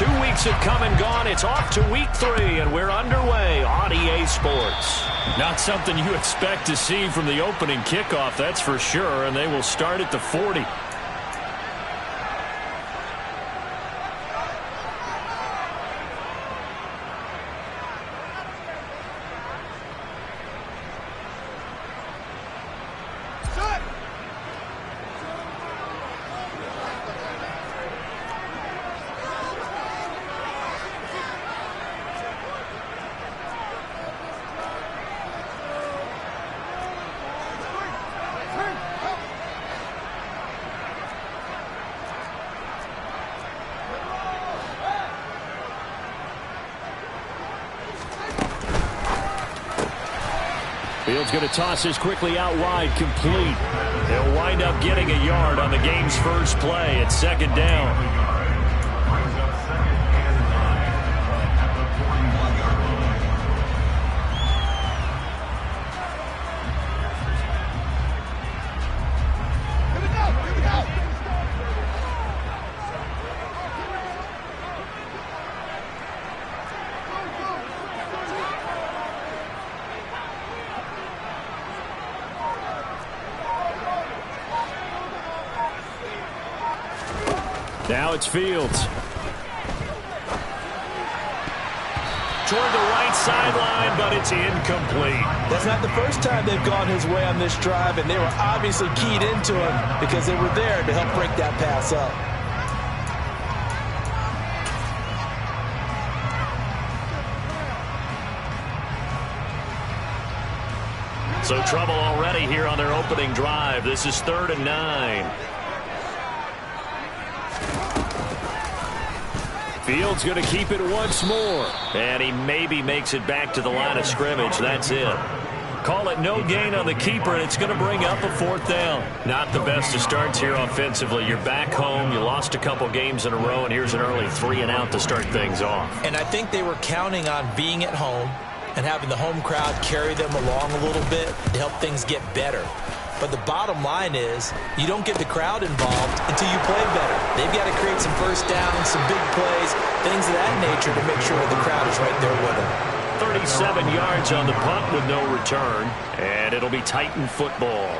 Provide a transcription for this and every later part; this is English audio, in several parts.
2 weeks have come and gone. It's off to week 3, and we're underway on EA Sports. Not something you expect to see from the opening kickoff, that's for sure, and they will start at the 40. Fields going to toss this quickly out wide, complete. They'll wind up getting a yard on the game's first play at 2nd down. Now it's Fields. Toward the right sideline, but it's incomplete. That's not the first time they've gone his way on this drive, and they were obviously keyed into him because they were there to help break that pass up. So trouble already here on their opening drive. This is 3rd and 9. Fields going to keep it once more. And he maybe makes it back to the line of scrimmage. That's it. Call it no gain on the keeper, and it's going to bring up a 4th down. Not the best of starts here offensively. You're back home. You lost a couple games in a row, and here's an early 3-and-out to start things off. And I think they were counting on being at home and having the home crowd carry them along a little bit to help things get better. But the bottom line is you don't get the crowd involved until you play better. They've got to create some first downs, some big plays, things of that nature to make sure the crowd is right there with them. 37 yards on the punt with no return, and it'll be Titan football.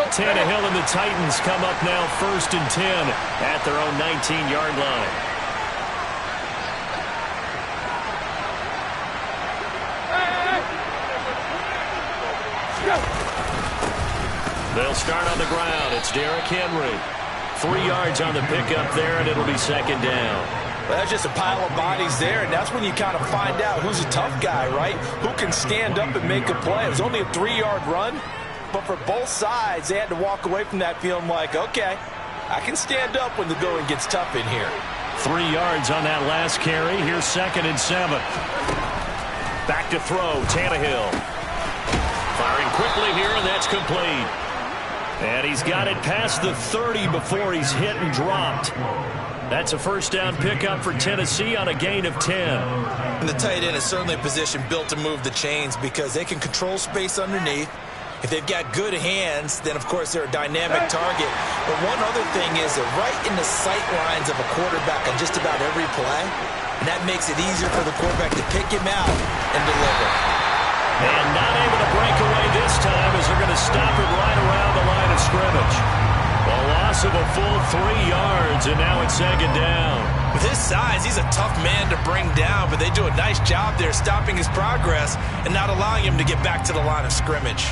Tannehill and the Titans come up now 1st and 10 at their own 19-yard line. They'll start on the ground. It's Derrick Henry. 3 yards on the pickup there, and it'll be 2nd down. Well, that's just a pile of bodies there, and that's when you kind of find out who's a tough guy, right? Who can stand up and make a play. It was only a 3-yard run. But for both sides, they had to walk away from that feeling like, okay, I can stand up when the going gets tough in here. 3 yards on that last carry. Here's 2nd and 7. Back to throw, Tannehill. Firing quickly here, and that's complete. And he's got it past the 30 before he's hit and dropped. That's a 1st down pickup for Tennessee on a gain of 10. And the tight end is certainly a position built to move the chains because they can control space underneath. If they've got good hands, then, of course, they're a dynamic target. But one other thing is that right in the sight lines of a quarterback on just about every play, and that makes it easier for the quarterback to pick him out and deliver. And not able to break away this time as they're going to stop it right around the line of scrimmage. A loss of a full 3 yards, and now it's 2nd down. With his size, he's a tough man to bring down, but they do a nice job there stopping his progress and not allowing him to get back to the line of scrimmage.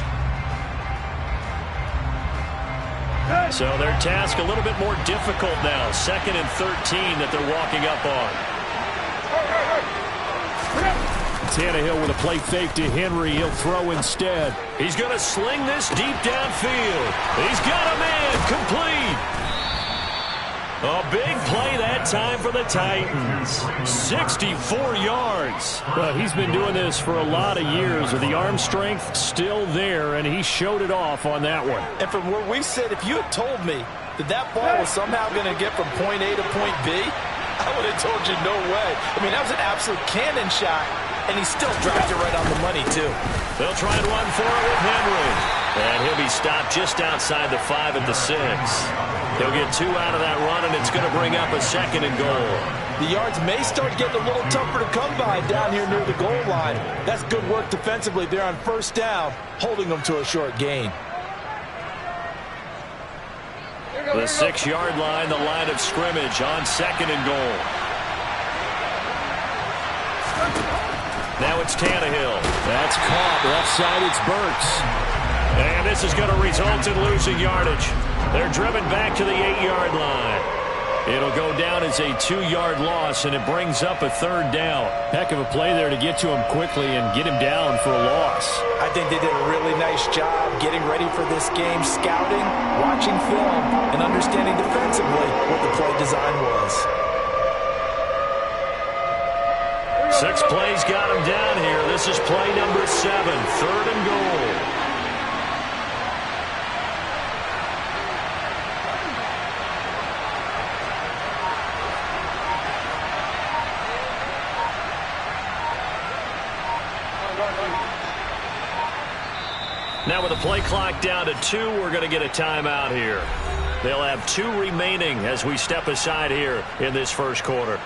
So their task a little bit more difficult now. 2nd and 13 that they're walking up on. Tannehill with a play fake to Henry. He'll throw instead. He's going to sling this deep downfield. He's got a man complete. A big play that time for the Titans. 64 yards. Well, he's been doing this for a lot of years with the arm strength still there, and he showed it off on that one. And from where we sit, if you had told me that that ball was somehow going to get from point A to point B, I would have told you no way. I mean, that was an absolute cannon shot. and he still drives it right on the money, too. They'll try and run for it with Henry. And he'll be stopped just outside the 5 at the 6. He'll get 2 out of that run, and it's going to bring up a 2nd and goal. The yards may start getting a little tougher to come by down here near the goal line. That's good work defensively there on 1st down, holding them to a short gain. The 6-yard line, the line of scrimmage on 2nd and goal. Now it's Tannehill. That's caught. Left side, it's Burks. And this is going to result in losing yardage. They're driven back to the 8-yard line. It'll go down as a 2-yard loss, and it brings up a 3rd down. Heck of a play there to get to him quickly and get him down for a loss. I think they did a really nice job getting ready for this game, scouting, watching film, and understanding defensively what the play design was. 6 plays got him down here. This is play number 7, 3rd and goal. Now with the play clock down to 2, we're going to get a timeout here. They'll have 2 remaining as we step aside here in this 1st quarter.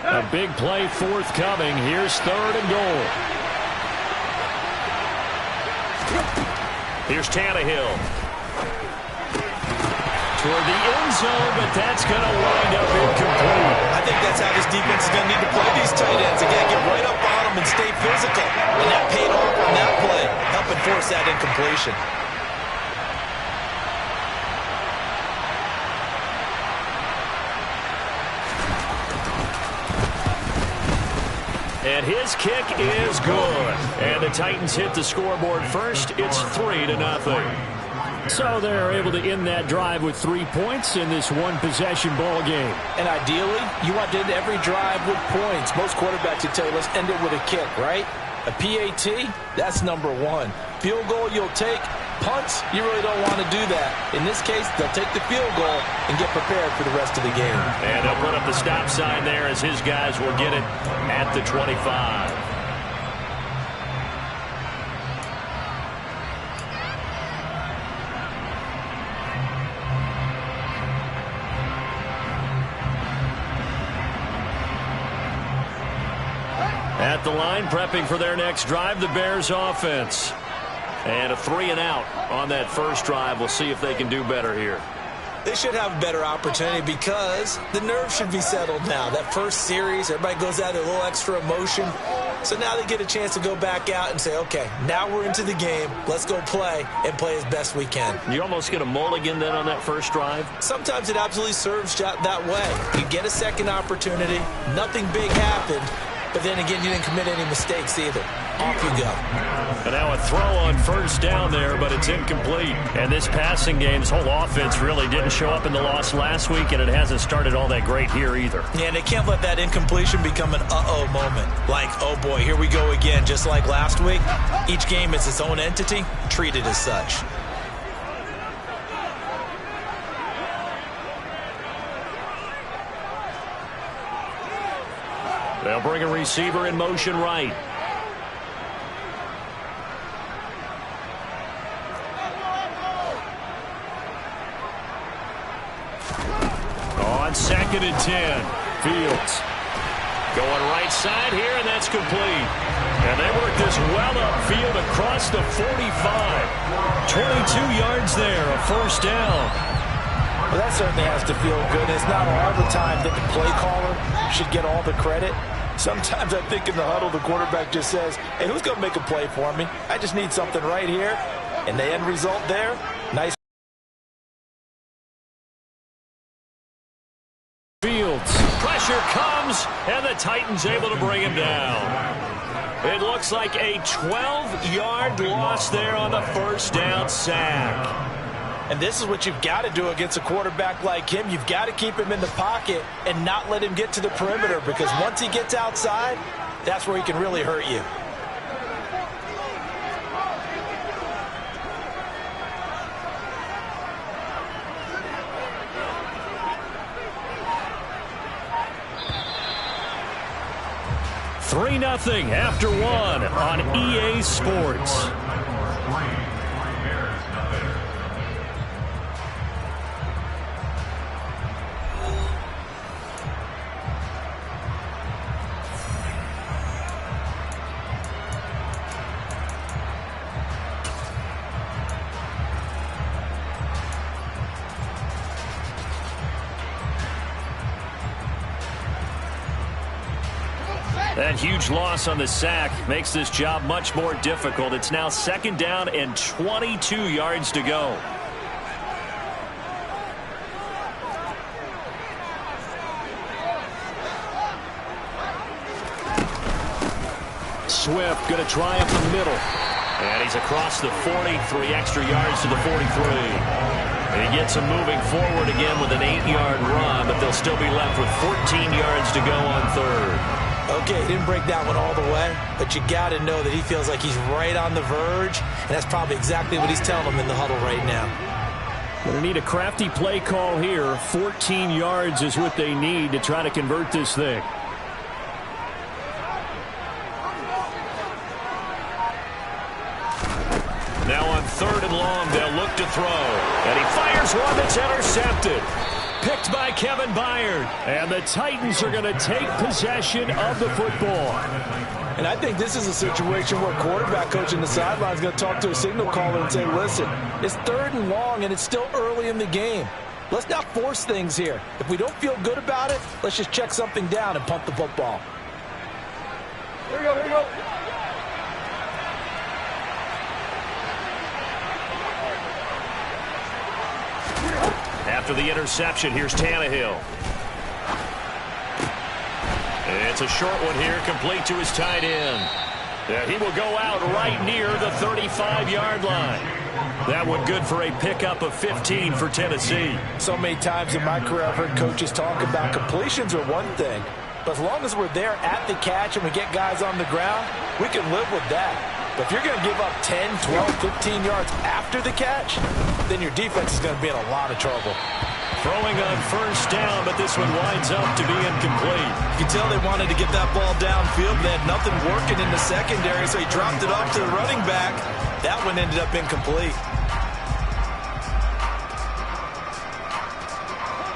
A big play forthcoming. Here's 3rd and goal. Here's Tannehill. Toward the end zone, but that's going to wind up incomplete. I think that's how this defense is going to need to play these tight ends. They got to get right up on them and stay physical. And that paid off on that play, helping force that incompletion. And his kick is good. And the Titans hit the scoreboard first. It's 3-0. So they're able to end that drive with 3 points in this one-possession ball game. And ideally, you want to end every drive with points. Most quarterbacks would tell you, let's end it with a kick, right? A PAT, that's number 1. Field goal, you'll take. Punts, you really don't want to do that. In this case, they'll take the field goal and get prepared for the rest of the game. And they'll put up the stop sign there as his guys will get it at the 25. At the line, prepping for their next drive, the Bears offense. And a 3-and-out on that first drive. We'll see if they can do better here. They should have a better opportunity because the nerves should be settled now. That first series, everybody goes out a little extra emotion. So now they get a chance to go back out and say, okay, now we're into the game. Let's go play and play as best we can. You almost get a mulligan then on that first drive? Sometimes it absolutely serves that way. You get a second opportunity. Nothing big happened. But then again, you didn't commit any mistakes either. Off you go. And now a throw on first down there, but it's incomplete. And this passing game, this whole offense really didn't show up in the loss last week, and it hasn't started all that great here either. Yeah, and they can't let that incompletion become an uh-oh moment. Like, oh boy, here we go again, just like last week. Each game is its own entity, treated as such. They'll bring a receiver in motion right. On 2nd and 10, Fields. Going right side here, and that's complete. And they work this well upfield across the 45. 22 yards there, a first down. Well, that certainly has to feel good. It's not all the time that the play caller should get all the credit. Sometimes I think in the huddle, the quarterback just says, hey, who's going to make a play for me? I just need something right here. And the end result there, nice. Fields. Pressure comes, and the Titans able to bring him down. It looks like a 12-yard loss there on the first down sack. And this is what you've got to do against a quarterback like him. You've got to keep him in the pocket and not let him get to the perimeter, because once he gets outside, that's where he can really hurt you. 0-0 after one on EA Sports. That huge loss on the sack makes this job much more difficult. It's now 2nd down and 22 yards to go. Swift going to try up the middle. And he's across the 40, 3 extra yards to the 43. And he gets him moving forward again with an 8-yard run, but they'll still be left with 14 yards to go on 3rd. Okay, he didn't break that one all the way, but you got to know that he feels like he's right on the verge, and that's probably exactly what he's telling them in the huddle right now. Going to need a crafty play call here. 14 yards is what they need to try to convert this thing. Now on 3rd and long, they'll look to throw. And he fires one that's intercepted. Picked by Kevin Byard. And the Titans are going to take possession of the football. And I think this is a situation where quarterback coach in the sideline is going to talk to a signal caller and say, listen, it's 3rd and long and it's still early in the game. Let's not force things here. If we don't feel good about it, let's just check something down and punt the football. Here we go, here we go. After the interception, here's Tannehill. It's a short one here, complete to his tight end. He will go out right near the 35-yard line. That one good for a pickup of 15 for Tennessee. So many times in my career I've heard coaches talk about completions are one thing, but as long as we're there at the catch and we get guys on the ground, we can live with that. But if you're going to give up 10, 12, 15 yards after the catch, then your defense is going to be in a lot of trouble. Throwing on 1st down, but this one winds up to be incomplete. You can tell they wanted to get that ball downfield. They had nothing working in the secondary, so he dropped it off to the running back. That one ended up incomplete.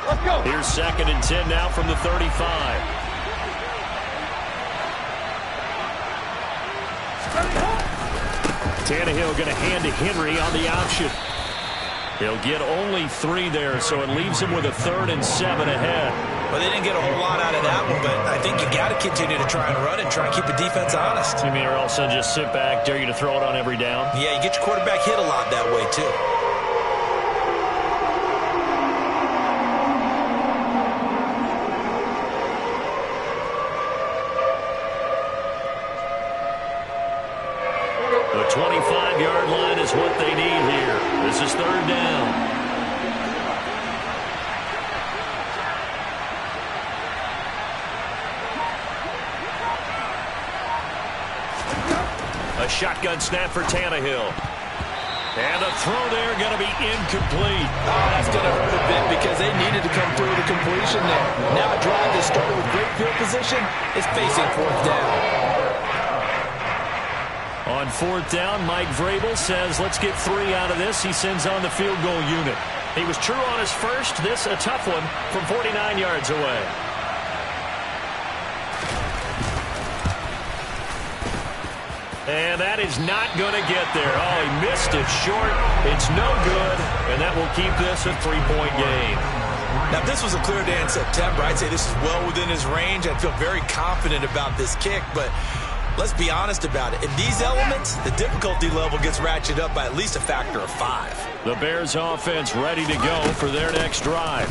Let's go. Here's 2nd and 10 now from the 35. Tannehill going to hand to Henry on the option. He'll get only 3 there, so it leaves him with a 3rd and 7 ahead. Well, they didn't get a whole lot out of that one, but I think you got to continue to try and run and try and keep the defense honest. You mean or also just sit back, dare you to throw it on every down? Yeah, you get your quarterback hit a lot that way, too. The 25-yard line is what they need here. This is 3rd down. A shotgun snap for Tannehill. And a throw there going to be incomplete. Oh, that's going to hurt a bit because they needed to come through the completion there. Now a drive that started with great field position is facing 4th down. On 4th down, Mike Vrabel says, let's get 3 out of this. He sends on the field goal unit. He was true on his first. This a tough one from 49 yards away. And that is not going to get there. Oh, he missed it short. It's no good, and that will keep this a 3-point game. Now, if this was a clear day in September, I'd say this is well within his range. I'd feel very confident about this kick, but let's be honest about it. In these elements, the difficulty level gets ratcheted up by at least a factor of 5. The Bears offense ready to go for their next drive.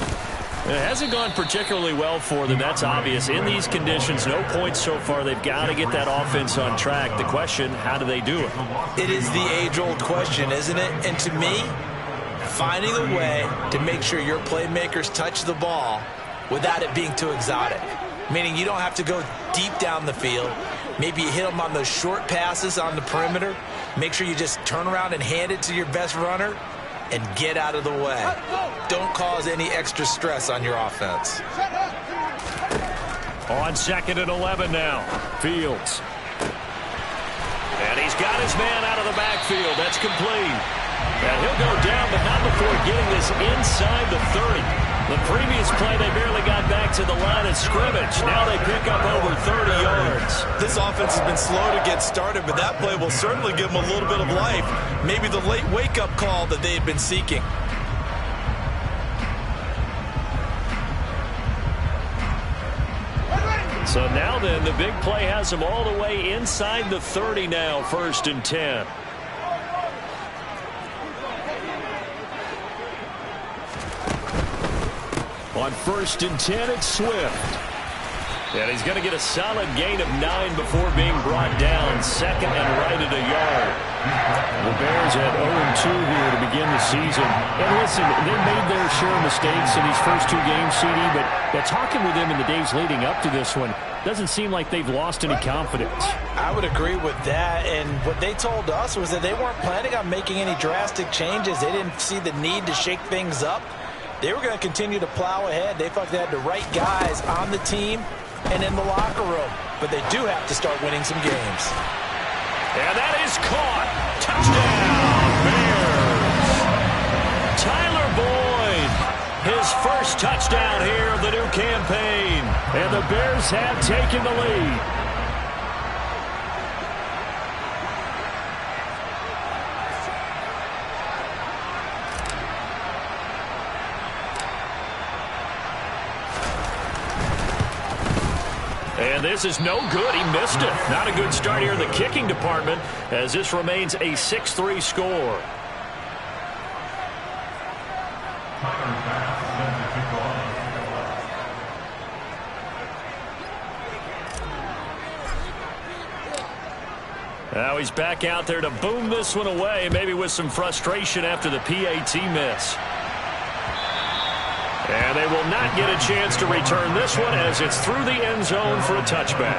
It hasn't gone particularly well for them. That's obvious. In these conditions, no points so far. They've got to get that offense on track. The question, how do they do it? It is the age-old question, isn't it? And to me, finding a way to make sure your playmakers touch the ball without it being too exotic. Meaning you don't have to go deep down the field. Maybe you hit them on those short passes on the perimeter. Make sure you just turn around and hand it to your best runner and get out of the way. Don't cause any extra stress on your offense. On 2nd and 11 now. Fields his man out of the backfield. That's complete. And he'll go down, but not before getting this inside the 30. The previous play, they barely got back to the line of scrimmage. Now they pick up over 30 yards. This offense has been slow to get started, but that play will certainly give them a little bit of life. Maybe the late wake-up call that they had been seeking. So now then, the big play has them all the way inside the 30 now, 1st and 10. On 1st and 10, it's Swift. And he's going to get a solid gain of 9 before being brought down. 2nd and right at a yard. The Bears at 0-2 here to begin the season. And listen, they made their share of mistakes in these first 2 games, CD, but talking with them in the days leading up to this one, doesn't seem like they've lost any confidence. I would agree with that, and what they told us was that they weren't planning on making any drastic changes. They didn't see the need to shake things up. They were going to continue to plow ahead. They felt they had the right guys on the team and in the locker room. But they do have to start winning some games. And that is caught. Touchdown, Bears. Tyler Boyd, his first touchdown here of the new campaign. And the Bears have taken the lead. And this is no good. He missed it. Not a good start here in the kicking department as this remains a 6-3 score. Now he's back out there to boom this one away, maybe with some frustration after the PAT miss. And they will not get a chance to return this one as it's through the end zone for a touchback.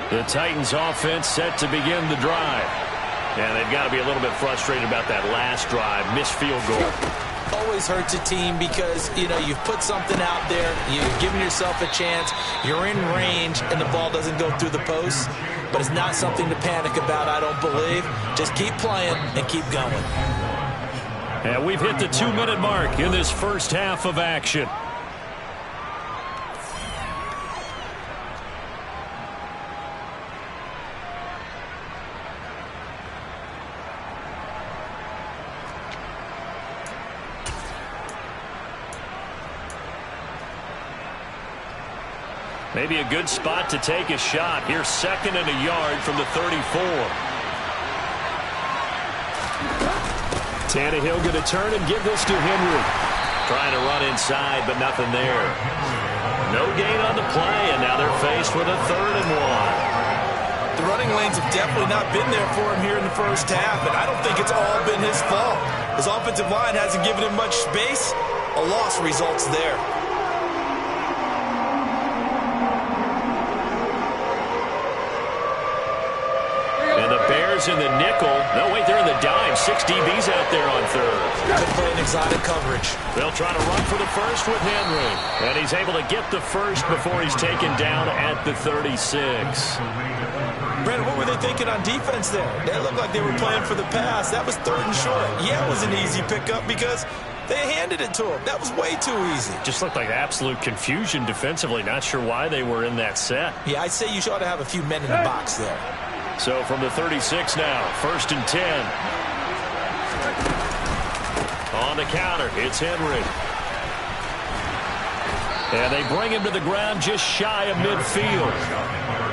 The Titans offense set to begin the drive. And they've got to be a little bit frustrated about that last drive, missed field goal. Always hurts a team because, you know, you've put something out there, you've given yourself a chance, you're in range, and the ball doesn't go through the posts. But it's not something to panic about, I don't believe. Just keep playing and keep going. And we've hit the 2-minute mark in this first half of action. Maybe a good spot to take a shot. Here's 2nd and a yard from the 34. Tannehill going to turn and give this to Henry. Trying to run inside, but nothing there. No gain on the play, and now they're faced with a 3rd and 1. The running lanes have definitely not been there for him here in the first half, and I don't think it's all been his fault. His offensive line hasn't given him much space. A loss results there. In the nickel. No, wait, they're in the dime. 6 DBs out there on 3rd. Good play in exotic coverage. They'll try to run for the first with Henry. And he's able to get the first before he's taken down at the 36. Brandon, what were they thinking on defense there? They looked like they were playing for the pass. That was 3rd and short. Yeah, it was an easy pickup because they handed it to him. That was way too easy. Just looked like absolute confusion defensively. Not sure why they were in that set. Yeah, I'd say you ought to have a few men in the box there. So from the 36 now, 1st and 10. On the counter, it's Henry. And they bring him to the ground just shy of midfield.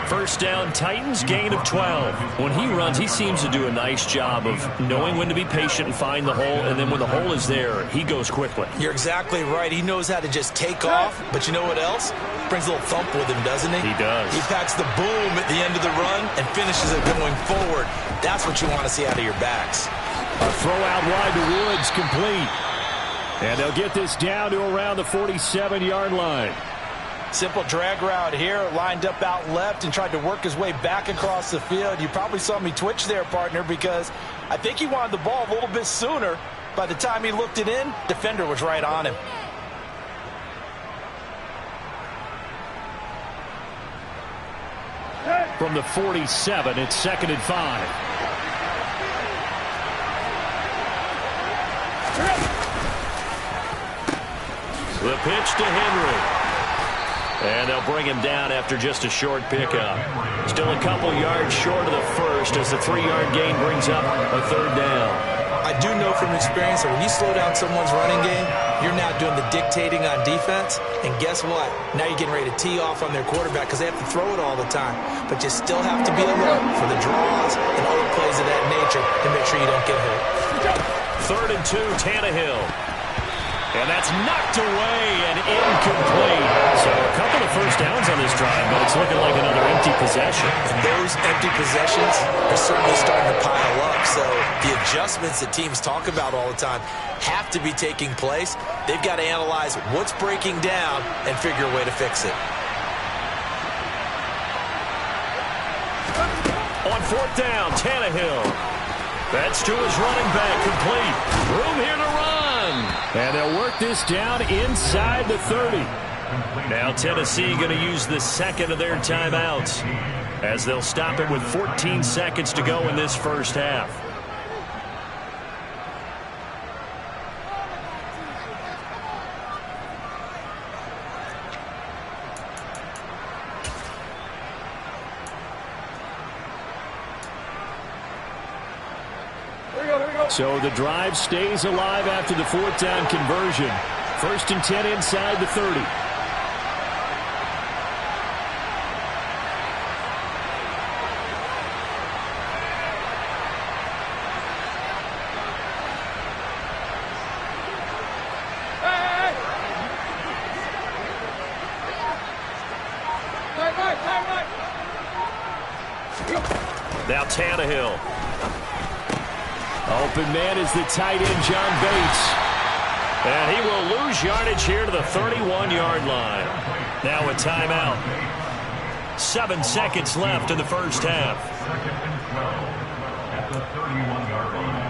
First down, Titans, gain of 12. When he runs, he seems to do a nice job of knowing when to be patient and find the hole, and then when the hole is there, he goes quickly. You're exactly right. He knows how to just take off, but you know what else? Brings a little thump with him, doesn't he? He does. He packs the boom at the end of the run and finishes it going forward. That's what you want to see out of your backs. A throw out wide to Woods, complete. And they'll get this down to around the 47-yard line. Simple drag route here, lined up out left and tried to work his way back across the field. You probably saw me twitch there, partner, because I think he wanted the ball a little bit sooner. By the time he looked it in, defender was right on him. From the 47, it's 2nd and 5. The pitch to Henry. And they'll bring him down after just a short pickup. Still a couple yards short of the first as the 3-yard gain brings up a 3rd down. I do know from experience that when you slow down someone's running game, you're now doing the dictating on defense. And guess what? Now you're getting ready to tee off on their quarterback because they have to throw it all the time. But you still have to be alert for the draws and other plays of that nature to make sure you don't get hurt. 3rd and 2, Tannehill. And that's knocked away and incomplete. So a couple of first downs on this drive, but it's looking like another empty possession. And those empty possessions are certainly starting to pile up. So the adjustments that teams talk about all the time have to be taking place. They've got to analyze what's breaking down and figure a way to fix it. On 4th down, Tannehill. That's to his running back, complete. Room here to run. And they'll work this down inside the 30. Now Tennessee going to use the second of their timeouts as they'll stop it with 14 seconds to go in this first half. So the drive stays alive after the 4th down conversion. 1st and 10 inside the 30. Now Tannehill. Open man is the tight end, John Bates. And he will lose yardage here to the 31-yard line. Now a timeout. 7 seconds left in the first half. At the 31-yard line.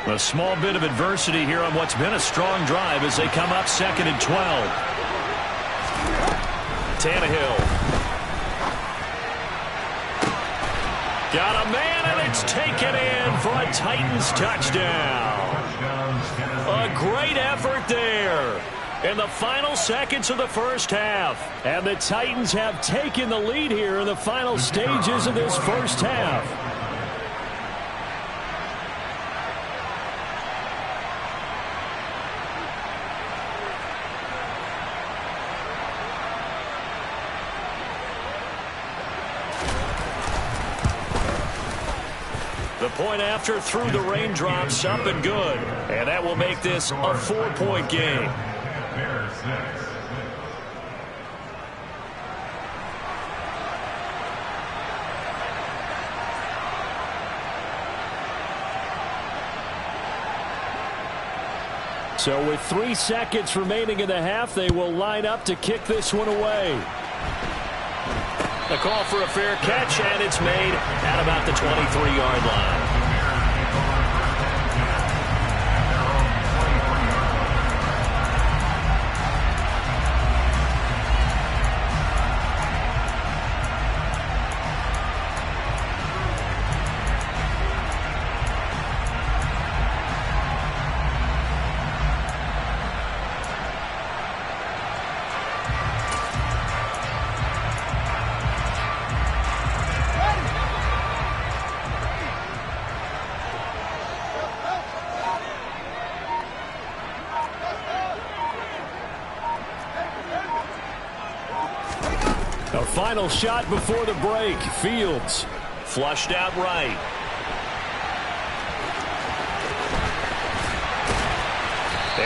A small bit of adversity here on what's been a strong drive as they come up 2nd and 12. Tannehill. Got a man, and it's taken in for a Titans touchdown. A great effort there in the final seconds of the first half. And the Titans have taken the lead here in the final stages of this first half. The point after through the raindrops, up and good. And that will make this a 4-point game. So with 3 seconds remaining in the half, they will line up to kick this one away. A call for a fair catch, and it's made at about the 23-yard line. A final shot before the break. Fields flushed out right.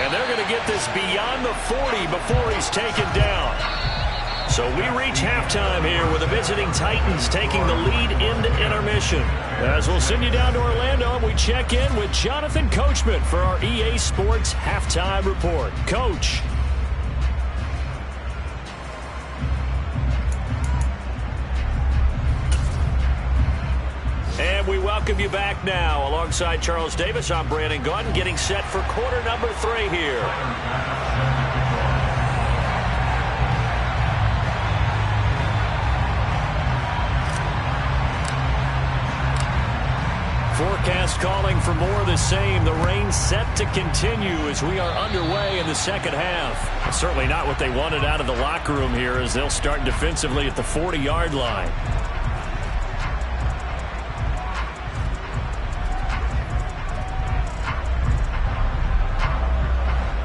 And they're going to get this beyond the 40 before he's taken down. So we reach halftime here with the visiting Titans taking the lead into intermission. As we'll send you down to Orlando, and we check in with Jonathan Coachman for our EA Sports Halftime Report. Coach. And we welcome you back now. Alongside Charles Davis, I'm Brandon Gaudin, getting set for quarter number 3 here. Forecast calling for more of the same. The rain set to continue as we are underway in the second half. Certainly not what they wanted out of the locker room here as they'll start defensively at the 40-yard line.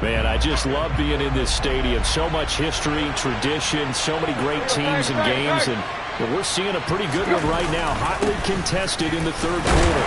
Man, I just love being in this stadium. So much history, tradition, so many great teams and games, and we're seeing a pretty good one right now, hotly contested in the third quarter.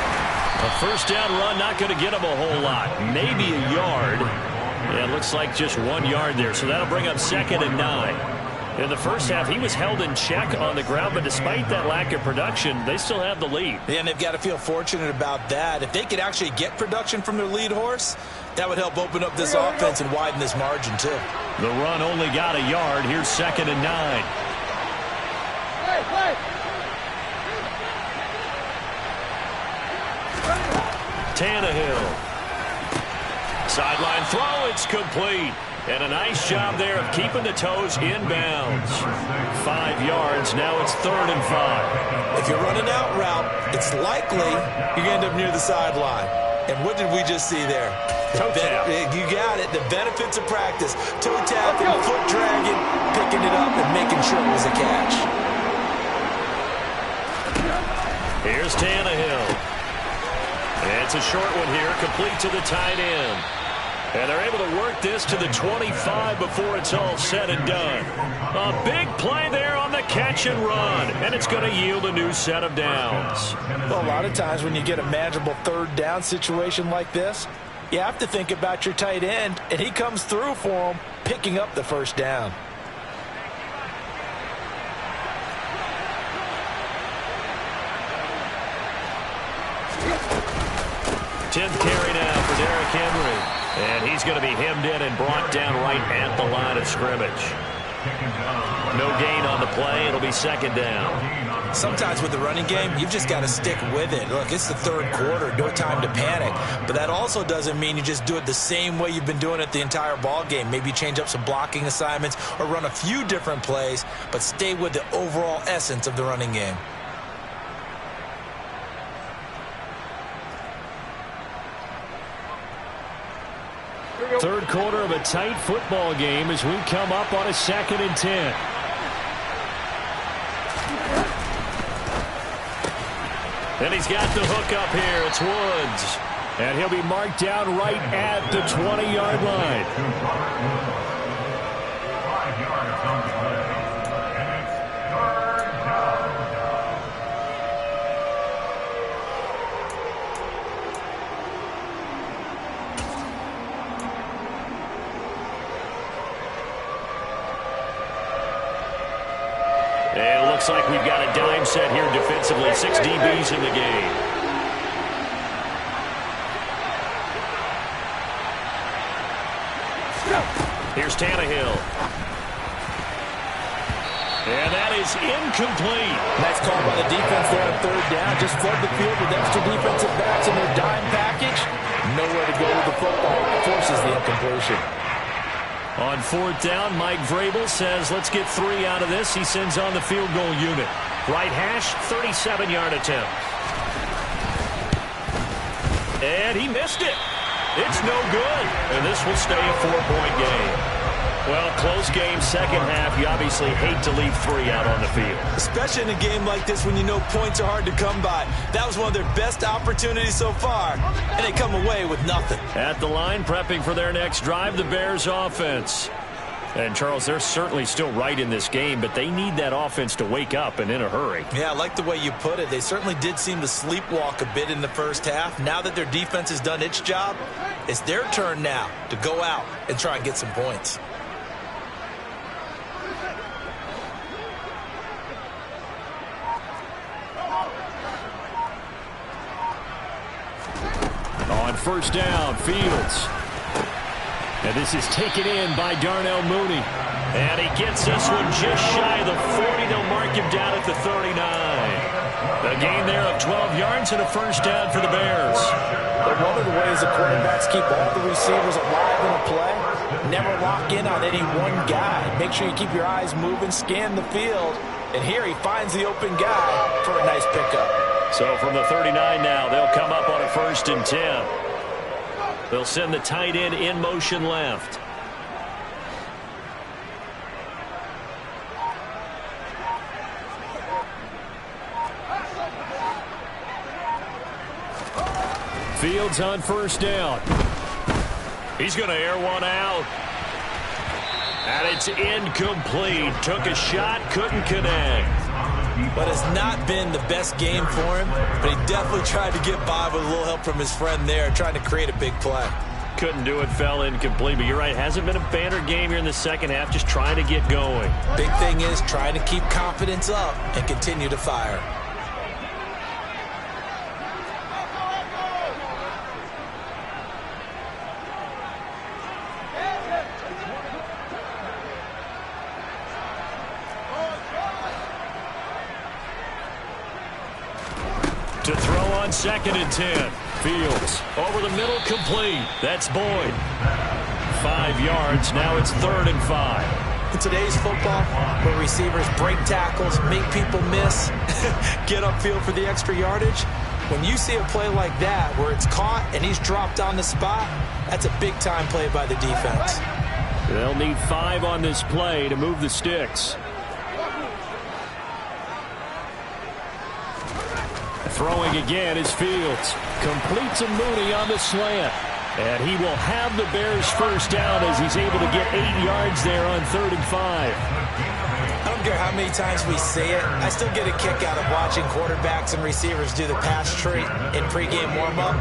A first down run, not going to get him a whole lot. Maybe a yard. Yeah, it looks like just 1 yard there, so that'll bring up 2nd and 9. In the first half, he was held in check on the ground, but despite that lack of production, they still have the lead. Yeah, and they've got to feel fortunate about that. If they could actually get production from their lead horse, that would help open up this offense and widen this margin, too. The run only got a yard. Here's 2nd and 9. Tannehill. Sideline throw, it's complete. And a nice job there of keeping the toes inbounds. 5 yards, now it's 3rd and 5. If you're running out route, it's likely you're going to end up near the sideline. And what did we just see there? Toe tap. You got it. The benefits of practice. Toe tapping, foot dragging, picking it up, and making sure it was a catch. Here's Tannehill. And it's a short one here, complete to the tight end. And they're able to work this to the 25 before it's all said and done. A big play there on the catch and run, and it's going to yield a new set of downs. Well, a lot of times when you get a manageable third down situation like this, you have to think about your tight end, and he comes through for him, picking up the first down. Tenth carry now for Derrick Henry. And he's going to be hemmed in and brought down right at the line of scrimmage. No gain on the play. It'll be 2nd down. Sometimes with the running game, you've just got to stick with it. Look, it's the third quarter. No time to panic. But that also doesn't mean you just do it the same way you've been doing it the entire ball game. Maybe change up some blocking assignments or run a few different plays, but stay with the overall essence of the running game. Third quarter of a tight football game as we come up on a 2nd and 10. And he's got the hook up here. It's Woods. And he'll be marked down right at the 20-yard line. And it looks like we've got a dime set here defensively. 6 DBs in the game. Here's Tannehill. And that is incomplete. Nice call by the defense there on 3rd down. Just flood the field with extra defensive backs in their dime package. Nowhere to go with the football. Forces the incompletion. On 4th down, Mike Vrabel says, let's get 3 out of this. He sends on the field goal unit. Right hash, 37-yard attempt. And he missed it. It's no good. And this will stay a 4-point game. Well, close game, second half. You obviously hate to leave 3 out on the field. Especially in a game like this when you know points are hard to come by. That was one of their best opportunities so far, and they come away with nothing. At the line, prepping for their next drive, the Bears offense. And, Charles, they're certainly still right in this game, but they need that offense to wake up and in a hurry. Yeah, I like the way you put it. They certainly did seem to sleepwalk a bit in the first half. Now that their defense has done its job, it's their turn now to go out and try and get some points. On first down, Fields. And this is taken in by Darnell Mooney. And he gets this one just shy of the 40. They'll mark him down at the 39. A gain there of 12 yards and a first down for the Bears. But one of the ways the quarterbacks keep all the receivers alive in a play, never lock in on any one guy. Make sure you keep your eyes moving, scan the field. And here he finds the open guy for a nice pickup. So from the 39 now, they'll come up on a 1st and 10. They'll send the tight end in motion left. Fields on first down. He's going to air one out. And it's incomplete. Took a shot, couldn't connect. But it's not been the best game for him, but he definitely tried to get by with a little help from his friend there, trying to create a big play. Couldn't do it, fell incomplete, but you're right, hasn't been a banner game here in the second half, just trying to get going. Big thing is trying to keep confidence up and continue to fire. To throw on 2nd and 10. Fields over the middle, complete. That's Boyd. 5 yards. Now it's 3rd and 5. In today's football, where receivers break tackles, make people miss, get upfield for the extra yardage, when you see a play like that where it's caught and he's dropped on the spot, that's a big-time play by the defense. They'll need 5 on this play to move the sticks. Throwing again is Fields. Completes a Mooney on the slant. And he will have the Bears first down as he's able to get 8 yards there on 3rd and 5. I don't care how many times we say it, I still get a kick out of watching quarterbacks and receivers do the pass tree in pregame warm-up.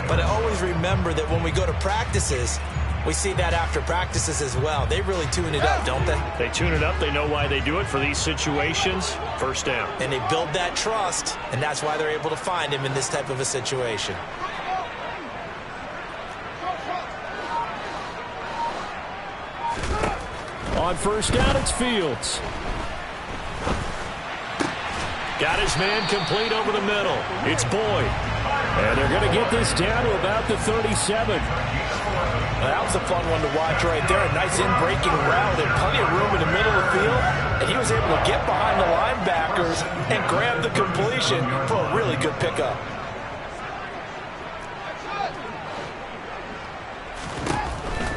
But I always remember that when we go to practices, we see that after practices as well. They really tune it up, don't they? They tune it up. They know why they do it for these situations. First down. And they build that trust, and that's why they're able to find him in this type of a situation. On first down, it's Fields. Got his man complete over the middle. It's Boyd. And they're going to get this down to about the 37. That was a fun one to watch right there. A nice in-breaking route and plenty of room in the middle of the field. And he was able to get behind the linebackers and grab the completion for a really good pickup.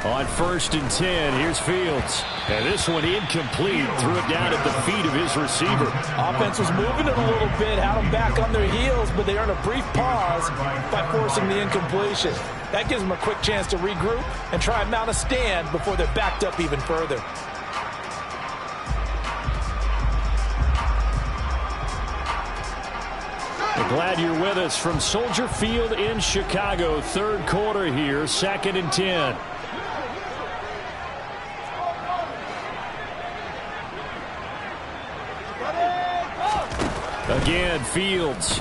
On 1st and 10, here's Fields. And this one incomplete. Threw it down at the feet of his receiver. Offense was moving it a little bit, had them back on their heels, but they earned a brief pause by forcing the incompletion. That gives them a quick chance to regroup and try and mount a stand before they're backed up even further. We're glad you're with us from Soldier Field in Chicago. 3rd quarter here, 2nd and 10. Again, Fields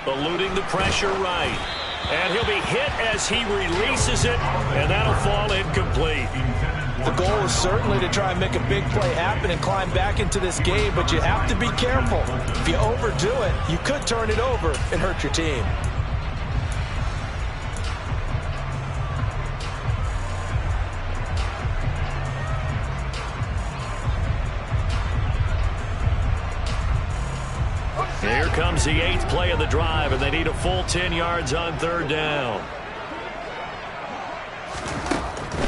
eluding the pressure right. And he'll be hit as he releases it, and that'll fall incomplete. The goal is certainly to try and make a big play happen and climb back into this game, but you have to be careful. If you overdo it, you could turn it over and hurt your team. Here comes the 8th play of the drive, and they need a full 10 yards on 3rd down.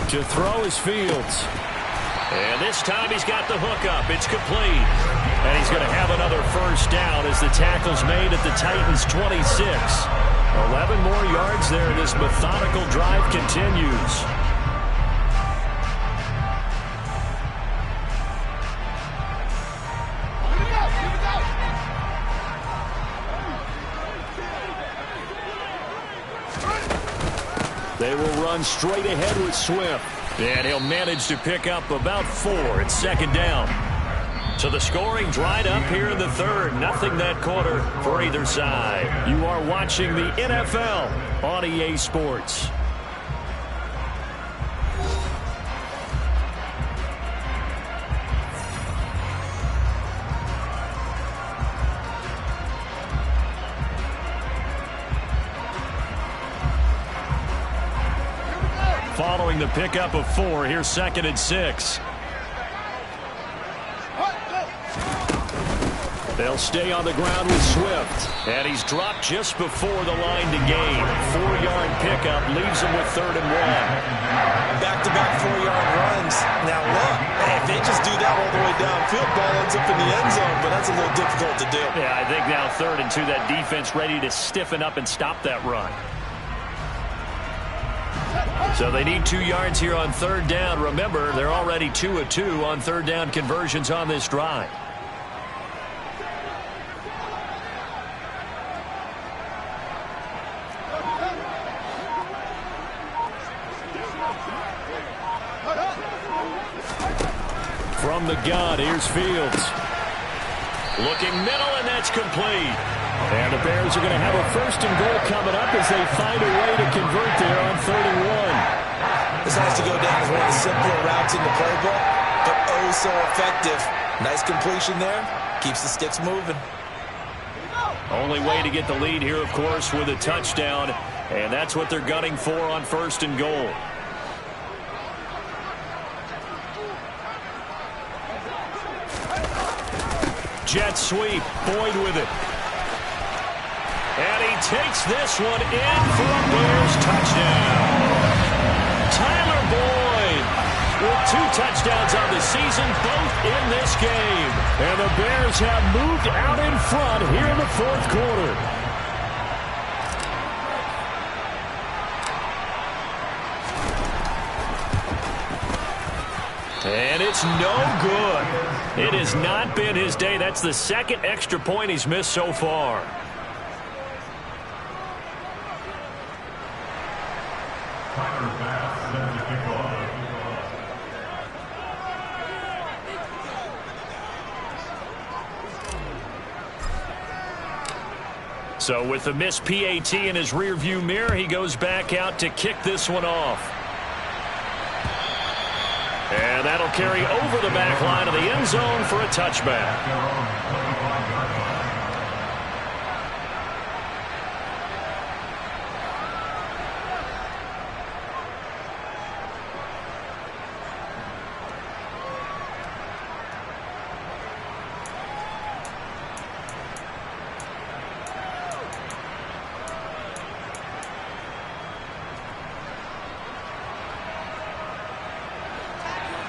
To throw is Fields. And this time he's got the hook up. It's complete. And he's going to have another first down as the tackle's made at the Titans' 26. 11 more yards there. This methodical drive continues. They will run straight ahead with Swift. And he'll manage to pick up about 4 at second down. So the scoring dried up here in the third. Nothing that quarter for either side. You are watching the NFL on EA Sports. Following the pickup of 4, here's 2nd and 6. They'll stay on the ground with Swift. And he's dropped just before the line to gain. 4-yard pickup leaves him with 3rd and 1. Back-to-back 4-yard runs. Now look, if they just do that all the way downfield, ball ends up in the end zone, but that's a little difficult to do. Yeah, I think now 3rd and 2, that defense ready to stiffen up and stop that run. So they need 2 yards here on 3rd down. Remember, they're already 2 of 2 on 3rd down conversions on this drive. From the gun, here's Fields. Looking middle, and that's complete. And the Bears are going to have a 1st and goal coming up as they find a way to convert there on 3rd and 1. This has to go down as one of the simpler routes in the playbook, but oh so effective. Nice completion there. Keeps the sticks moving. Only way to get the lead here, of course, with a touchdown. And that's what they're gunning for on 1st and goal. Jet sweep. Boyd with it. And he takes this one in for a Bears touchdown. Tyler Boyd with 2 touchdowns on the season, both in this game. And the Bears have moved out in front here in the 4th quarter. And it's no good. It has not been his day. That's the 2nd extra point he's missed so far. So with the missed PAT in his rearview mirror, he goes back out to kick this one off. And that'll carry over the back line of the end zone for a touchback.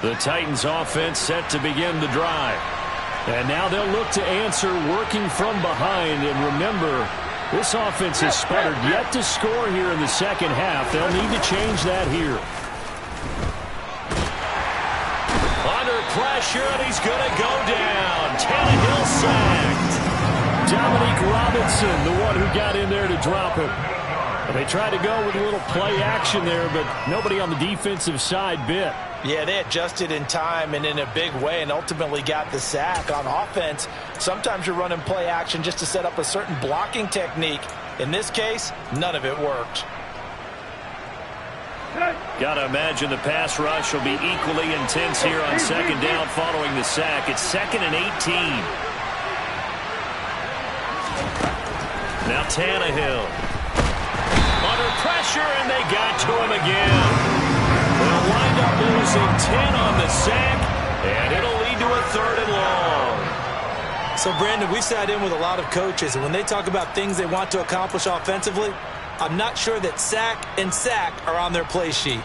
The Titans offense set to begin the drive. And now they'll look to answer working from behind. And remember, this offense has sputtered yet to score here in the 2nd half. They'll need to change that here. Under pressure, and he's going to go down. Tannehill sacked. Dominique Robinson, the one who got in there to drop him. And they tried to go with a little play action there, but nobody on the defensive side bit. Yeah, they adjusted in time and in a big way and ultimately got the sack. On offense, sometimes you're running play action just to set up a certain blocking technique. In this case, none of it worked. Got to imagine the pass rush will be equally intense here on 2nd down following the sack. It's 2nd and 18. Now Tannehill. Under pressure, and they got to him again. They'll wind up losing 10 on the sack, and it'll lead to a 3rd and long. So, Brandon, we sat in with a lot of coaches, and when they talk about things they want to accomplish offensively, I'm not sure that sack and sack are on their play sheet.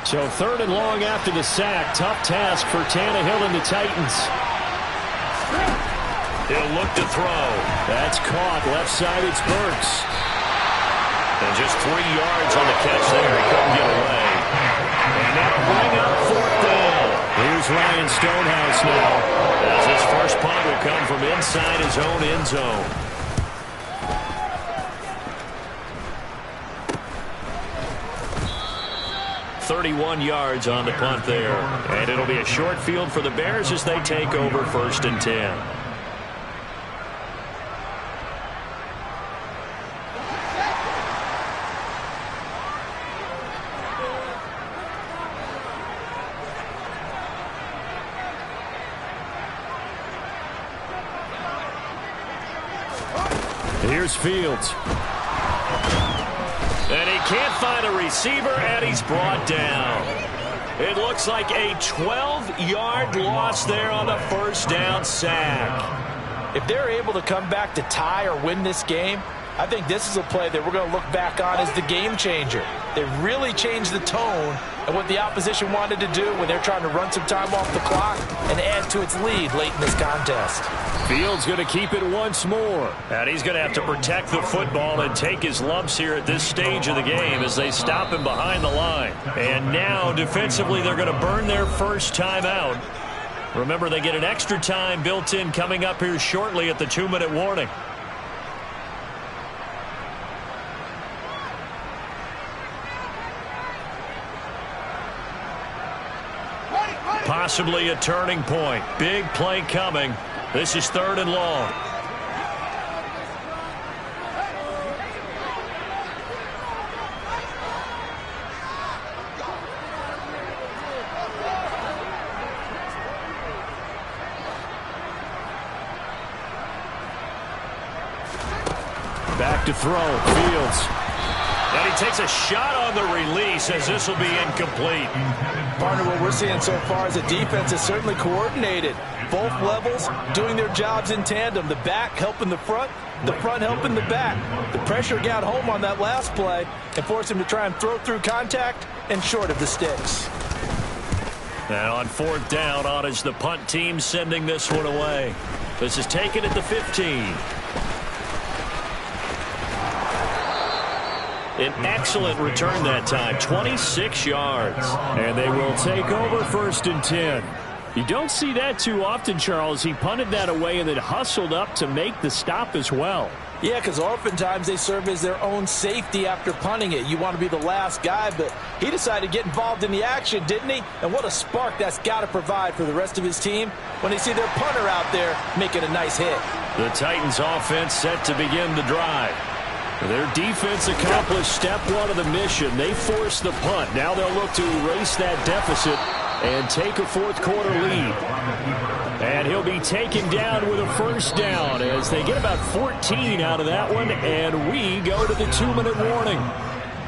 So 3rd and long after the sack. Tough task for Tannehill and the Titans. He'll look to throw. That's caught. Left side, it's Burks. And just 3 yards on the catch there. He couldn't get away. And that'll bring up 4th down. Here's Ryan Stonehouse now, as his first punt will come from inside his own end zone. 31 yards on the punt there. And it'll be a short field for the Bears as they take over 1st and 10. Here's Fields. And he can't find a receiver, and he's brought down. It looks like a 12-yard loss there on the 1st down sack. If they're able to come back to tie or win this game, I think this is a play that we're going to look back on as the game changer. They really changed the tone and what the opposition wanted to do when they're trying to run some time off the clock and add to its lead late in this contest. Fields going to keep it once more. And he's going to have to protect the football and take his lumps here at this stage of the game as they stop him behind the line. And now, defensively, they're going to burn their first time out. Remember, they get an extra time built in coming up here shortly at the 2-minute warning. Possibly a turning point. Big play coming. This is 3rd and long. Back to throw. Fields. And he takes a shot on the release as this will be incomplete. Partner, what we're seeing so far is the defense is certainly coordinated. Both levels doing their jobs in tandem. The back helping the front helping the back. The pressure got home on that last play and forced him to try and throw through contact and short of the sticks. And on 4th down, on is the punt team sending this one away. This is taken at the 15. An excellent return that time, 26 yards. And they will take over 1st and 10. You don't see that too often, Charles. He punted that away and then hustled up to make the stop as well. Yeah, because oftentimes they serve as their own safety after punting it. You want to be the last guy, but he decided to get involved in the action, didn't he? And what a spark that's got to provide for the rest of his team when they see their punter out there making a nice hit. The Titans offense set to begin the drive. Their defense accomplished step 1 of the mission. They forced the punt. Now they'll look to erase that deficit and take a 4th quarter lead. And he'll be taken down with a 1st down as they get about 14 out of that one, and we go to the 2-minute warning.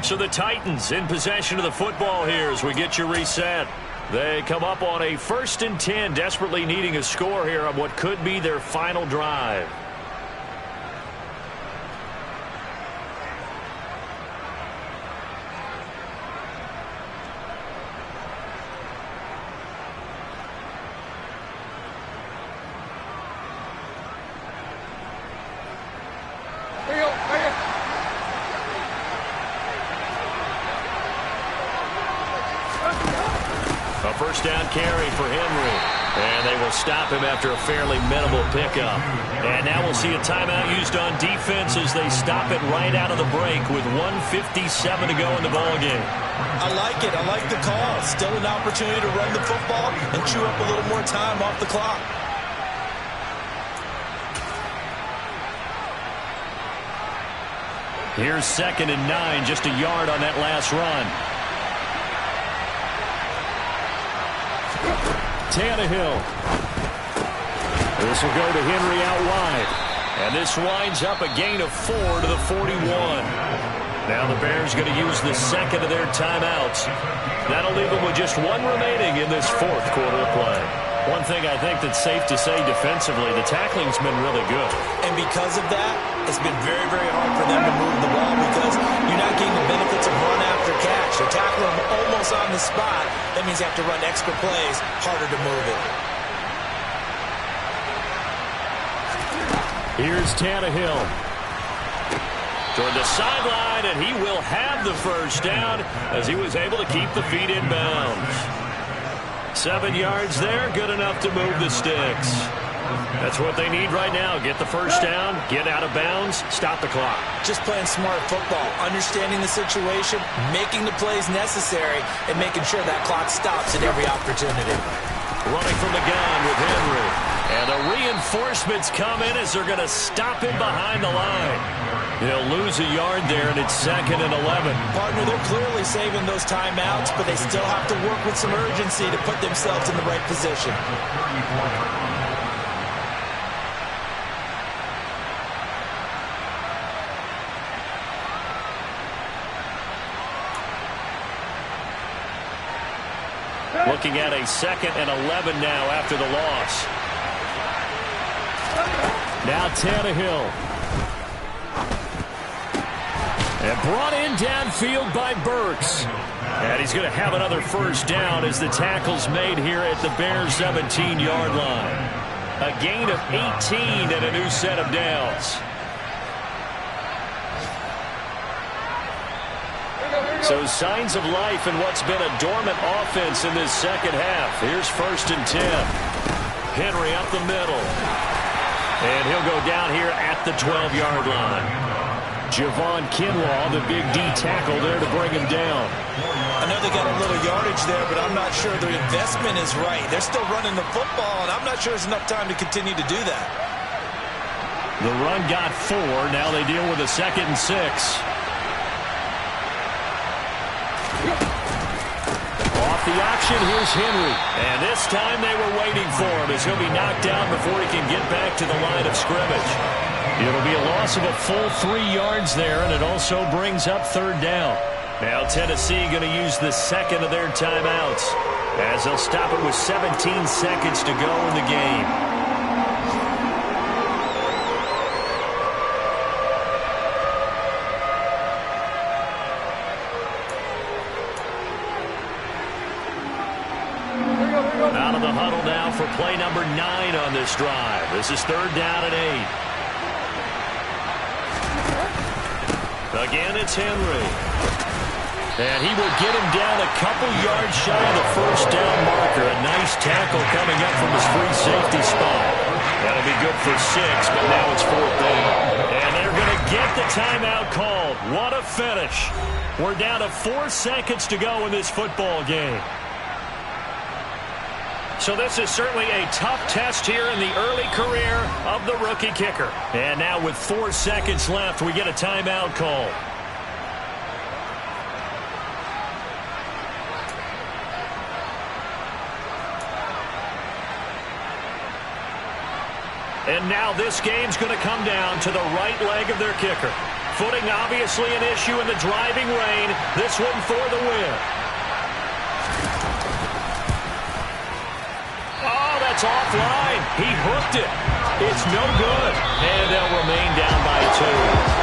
So the Titans in possession of the football here as we get you reset. They come up on a 1st and 10, desperately needing a score here on what could be their final drive. A 1st down carry for Henry. And they will stop him after a fairly minimal pickup. And now we'll see a timeout used on defense as they stop it right out of the break with 1:57 to go in the ballgame. I like it. I like the call. Still an opportunity to run the football and chew up a little more time off the clock. Here's 2nd and 9, just a yard on that last run. Tannehill. This will go to Henry out wide. And this winds up a gain of 4 to the 41. Now the Bears going to use the 2nd of their timeouts. That'll leave them with just 1 remaining in this 4th quarter of play. One thing I think that's safe to say defensively, the tackling's been really good. And because of that, it's been very, very hard for them to move the ball because you're not getting the benefits of run after catch. You're tackling them almost on the spot. That means you have to run extra plays, harder to move it. Here's Tannehill. Toward the sideline, and he will have the 1st down as he was able to keep the feet in bounds. 7 yards there, good enough to move the sticks. That's what they need right now. Get the first down, get out of bounds, stop the clock. Just playing smart football, understanding the situation, making the plays necessary, and making sure that clock stops at every opportunity. Running from the gun with Henry. And the reinforcements come in as they're going to stop him behind the line. He'll lose a yard there, and it's 2nd and 11. Partner, they're clearly saving those timeouts, but they still have to work with some urgency to put themselves in the right position. Looking at a 2nd and 11 now after the loss. Now Tannehill. And brought in downfield by Burks. And he's going to have another first down as the tackle's made here at the Bears' 17-yard line. A gain of 18 and a new set of downs. So signs of life in what's been a dormant offense in this second half. Here's 1st and 10. Henry up the middle. And he'll go down here at the 12-yard line. Javon Kinlaw, the big D tackle there to bring him down. I know they got a little yardage there, but I'm not sure their investment is right. They're still running the football, and I'm not sure there's enough time to continue to do that. The run got 4. Now they deal with a 2nd and 6. Off the option, here's Henry. And this time they were waiting for him as he'll be knocked down before he can get back to the line of scrimmage. It'll be a loss of a full 3 yards there, and it also brings up 3rd down. Now Tennessee going to use the 2nd of their timeouts as they'll stop it with 17 seconds to go in the game. Out of the huddle now for play number 9 on this drive. This is 3rd down and 8. Again, it's Henry. And he will get him down a couple yards shy of the first down marker. A nice tackle coming up from his free safety spot. That'll be good for 6, but now it's 4th down. And they're going to get the timeout called. What a finish. We're down to 4 seconds to go in this football game. So this is certainly a tough test here in the early career of the rookie kicker. And now with 4 seconds left, we get a timeout call. And now this game's going to come down to the right leg of their kicker. Footing obviously an issue in the driving rain. This one for the win. It's offline. He hooked it. It's no good. And they'll remain down by 2.